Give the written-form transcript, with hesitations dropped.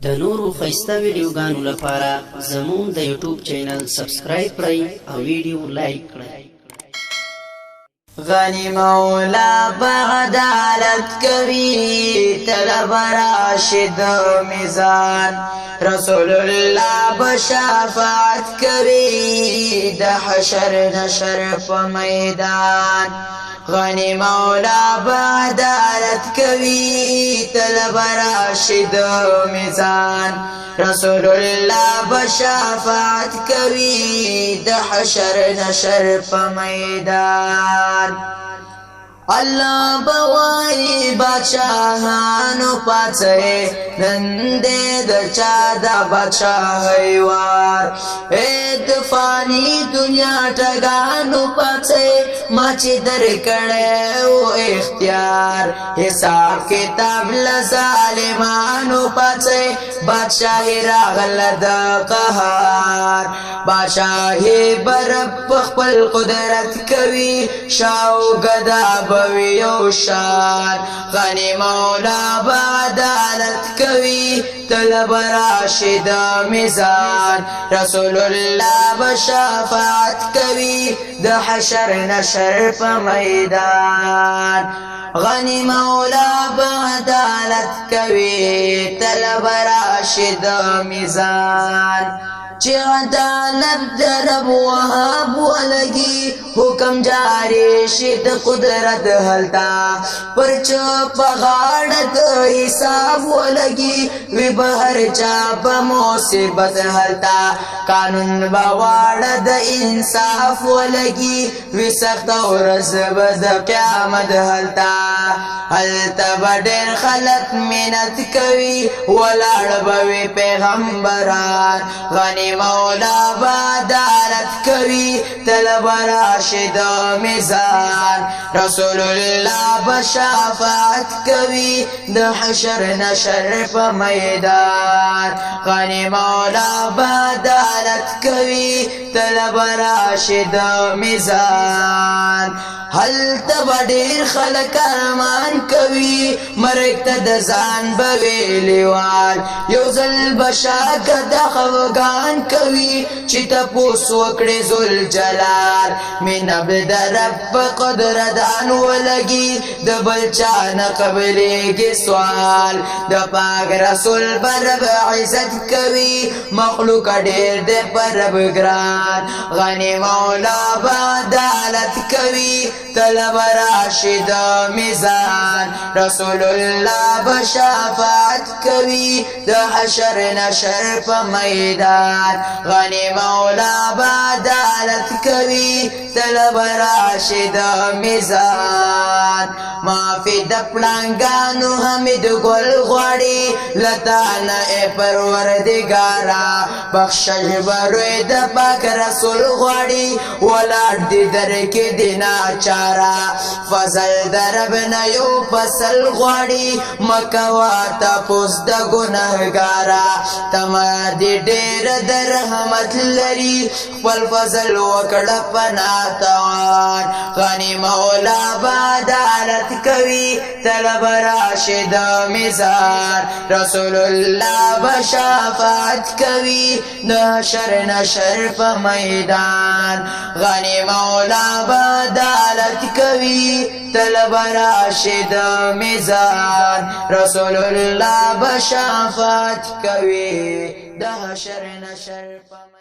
د نورو ښایسته ویډیوګانو لپاره زموږ د یوټیوب چینل سبسکرایب کړئ او ویډیو لایک کړئ. غنی مولا بعدالت کوي طلب راشد میزان رسول الله بشفاعت کوي د حشر نشر په میدان غنی مولا بعدالت کوي طلب راشد میزان رسول الله بشفاعت کوي د حشر نشر په میدان الله بوای بادشاہانو پاڅه نن دې د چا د بادشاہي وار د فانی دنیا ټګانو پاڅه ما چې درکړې او اختیار حساب کتاب لظالمانو پاڅه بادشاہي راغل د قهار بادشاہي برب خپل قدرت کوي شاو غدا بویو شان غنی مولا بعدالت کوي طلب راشد میزان رسول الله بشفاعت کوي د حشر نشر په میدان غنی مولا بعدالت کوي طلب راشد میزان چې عدالت درب وهاب ولګي حکم جاری شي د قدرت هلتا پر چپ غاړه د حساب ولګي وی بهر چا په مصیبت هلتا قانون بواړه د انصاف ولګي وی سخت ورځ د قیامت هلتا هلتا ډېر خلک مینت کوي ولاړ به پیغمبران غنی مولا بعدالت کوي طلب راشد میزان رسول الله بشفاعت کوي د حشر نشر په میدان غنی مولا بعدالت کوي طلب راشد میزان هلته ډېر خلک ارمان کوي مرګ ته د ځان به ویلیوال یو ځل بشاک د خفګان کوي چې تپوس وکړي ذوالجلال مینه به د رب په قدردان ولګي د بل چا نه قبلېږي سوال د پاک رسول په رب عزت کوي مخلوق ډېر دی په رب ګران غني مولا بعدالت کوي طلب راشد میزان رسول الله بشفاعت کوي د حشر نشر په میدان غنی مولا بعدالت کوي طلب راشد میزان معافی د پړانګانو حمید ګل غواړي لتانه پروردګارا بخشش بروي د پاک رسول غواړي ولاړ دې درکې دینا چارا فضل درب نه یو فصل غواړي مکوا تاسو د ګناهګارا تما دې ډېر د رحمت لري خپل فضل وکړه پناتوان غنی مولا بعدالت کوي طلب راشد میزان رسول الله بشفاعت کوي د حشر نشر په میدان غنی مولا بعدالت کوي طلب راشد میزان رسول الله بشفاعت کوي د حشر نشر په